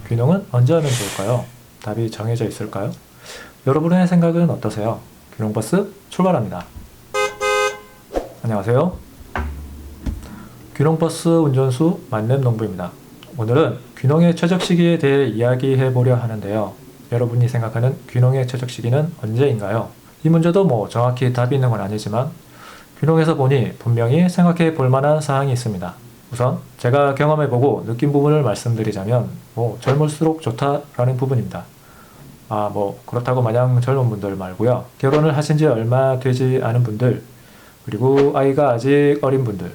귀농은 언제 하면 좋을까요? 답이 정해져 있을까요? 여러분의 생각은 어떠세요? 귀농버스 출발합니다. 안녕하세요. 귀농버스 운전수 만렙농부입니다. 오늘은 귀농의 최적 시기에 대해 이야기해 보려 하는데요. 여러분이 생각하는 귀농의 최적 시기는 언제인가요? 이 문제도 정확히 답이 있는 건 아니지만 귀농해서 보니 분명히 생각해 볼 만한 사항이 있습니다. 우선 제가 경험해보고 느낀 부분을 말씀드리자면 젊을수록 좋다라는 부분입니다. 그렇다고 마냥 젊은 분들 말고요. 결혼을 하신 지 얼마 되지 않은 분들, 그리고 아이가 아직 어린 분들,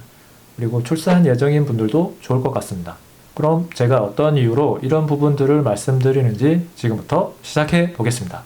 그리고 출산 예정인 분들도 좋을 것 같습니다. 그럼 제가 어떤 이유로 이런 부분들을 말씀드리는지 지금부터 시작해 보겠습니다.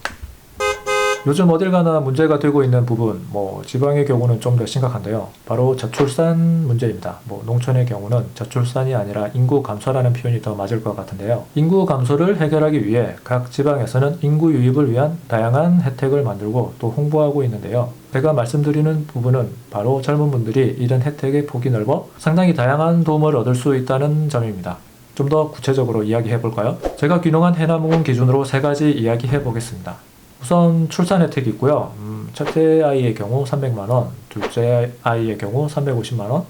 요즘 어딜 가나 문제가 되고 있는 부분, 지방의 경우는 좀 더 심각한데요. 바로 저출산 문제입니다. 농촌의 경우는 저출산이 아니라 인구 감소라는 표현이 더 맞을 것 같은데요. 인구 감소를 해결하기 위해 각 지방에서는 인구 유입을 위한 다양한 혜택을 만들고 또 홍보하고 있는데요. 제가 말씀드리는 부분은 바로 젊은 분들이 이런 혜택의 폭이 넓어 상당히 다양한 도움을 얻을 수 있다는 점입니다. 좀 더 구체적으로 이야기해 볼까요? 제가 귀농한 해남군 기준으로 3가지 이야기해 보겠습니다. 우선 출산 혜택이 있고요. 첫째 아이의 경우 300만원, 둘째 아이의 경우 350만원,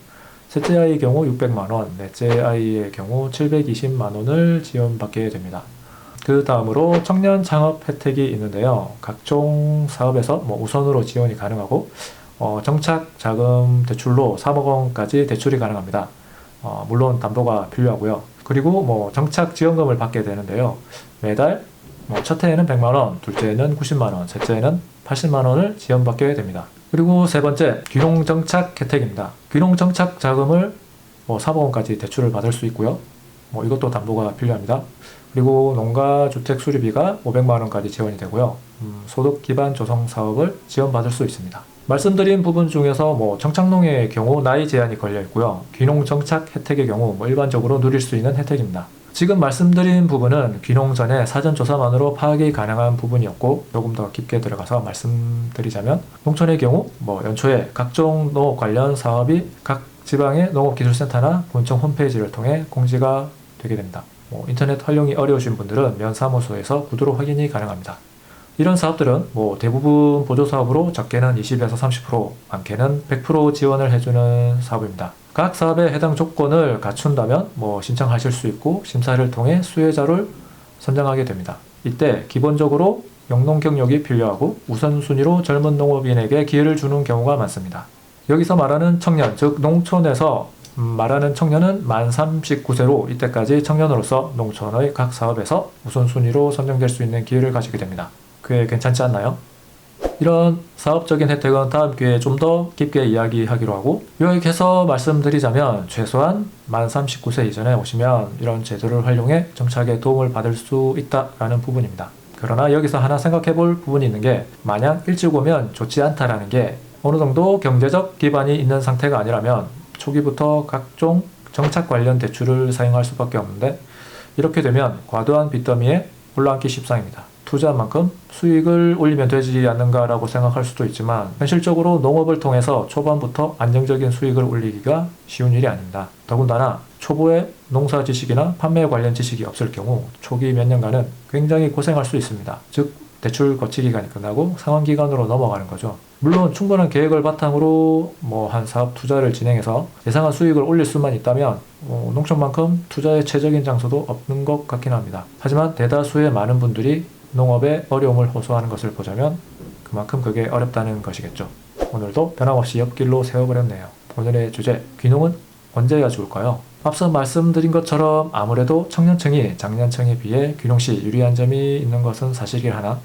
셋째 아이의 경우 600만원, 넷째 아이의 경우 720만원을 지원받게 됩니다. 그 다음으로 청년 창업 혜택이 있는데요. 각종 사업에서 우선으로 지원이 가능하고 정착 자금 대출로 3억 원까지 대출이 가능합니다. 물론 담보가 필요하고요. 그리고 정착 지원금을 받게 되는데요. 매달 첫 해에는 100만원, 둘째 해는 90만원, 셋째 해는 80만원을 지원받게 됩니다. 그리고 세 번째, 귀농정착 혜택입니다. 귀농정착 자금을 3억 원까지 대출을 받을 수 있고요. 이것도 담보가 필요합니다. 그리고 농가주택 수리비가 500만원까지 지원이 되고요. 소득 기반 조성 사업을 지원받을 수 있습니다. 말씀드린 부분 중에서 정착농의 경우 나이 제한이 걸려 있고요. 귀농정착 혜택의 경우 일반적으로 누릴 수 있는 혜택입니다. 지금 말씀드린 부분은 귀농 전에 사전조사만으로 파악이 가능한 부분이었고 조금 더 깊게 들어가서 말씀드리자면 농촌의 경우 연초에 각종 농업 관련 사업이 각 지방의 농업기술센터나 군청 홈페이지를 통해 공지가 되게 됩니다. 인터넷 활용이 어려우신 분들은 면사무소에서 구두로 확인이 가능합니다. 이런 사업들은 대부분 보조사업으로 적게는 20에서 30%, 많게는 100% 지원을 해주는 사업입니다. 각 사업에 해당 조건을 갖춘다면 신청하실 수 있고 심사를 통해 수혜자를 선정하게 됩니다. 이때 기본적으로 영농 경력이 필요하고 우선순위로 젊은 농업인에게 기회를 주는 경우가 많습니다. 여기서 말하는 청년, 즉 농촌에서 말하는 청년은 만 39세로 이때까지 청년으로서 농촌의 각 사업에서 우선순위로 선정될 수 있는 기회를 가지게 됩니다. 꽤 괜찮지 않나요? 이런 사업적인 혜택은 다음 기회에 좀 더 깊게 이야기하기로 하고 요약해서 말씀드리자면 최소한 만 39세 이전에 오시면 이런 제도를 활용해 정착에 도움을 받을 수 있다라는 부분입니다. 그러나 여기서 하나 생각해 볼 부분이 있는 게 마냥 일찍 오면 좋지 않다라는 게 어느 정도 경제적 기반이 있는 상태가 아니라면 초기부터 각종 정착 관련 대출을 사용할 수밖에 없는데 이렇게 되면 과도한 빚더미에 올라앉기 십상입니다. 투자한 만큼 수익을 올리면 되지 않는가라고 생각할 수도 있지만 현실적으로 농업을 통해서 초반부터 안정적인 수익을 올리기가 쉬운 일이 아닙니다. 더군다나 초보에 농사 지식이나 판매 관련 지식이 없을 경우 초기 몇 년간은 굉장히 고생할 수 있습니다. 즉 대출 거치 기간이 끝나고 상환 기간으로 넘어가는 거죠. 물론 충분한 계획을 바탕으로 한 사업 투자를 진행해서 예상한 수익을 올릴 수만 있다면 농촌만큼 투자의 최적인 장소도 없는 것 같긴 합니다. 하지만 대다수의 많은 분들이 농업에 어려움을 호소하는 것을 보자면 그만큼 그게 어렵다는 것이겠죠. 오늘도 변함없이 옆길로 세워버렸네요. 오늘의 주제, 귀농은 언제 해야 좋을까요? 앞서 말씀드린 것처럼 아무래도 청년층이 장년층에 비해 귀농시 유리한 점이 있는 것은 사실이긴 하나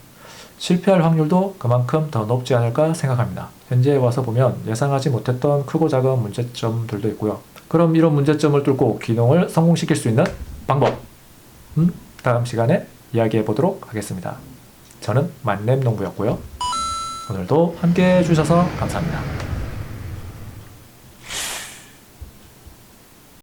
실패할 확률도 그만큼 더 높지 않을까 생각합니다. 현재에 와서 보면 예상하지 못했던 크고 작은 문제점들도 있고요. 그럼 이런 문제점을 뚫고 귀농을 성공시킬 수 있는 방법 다음 시간에 이야기해 보도록 하겠습니다. 저는 만렙농부였고요. 오늘도 함께 해주셔서 감사합니다.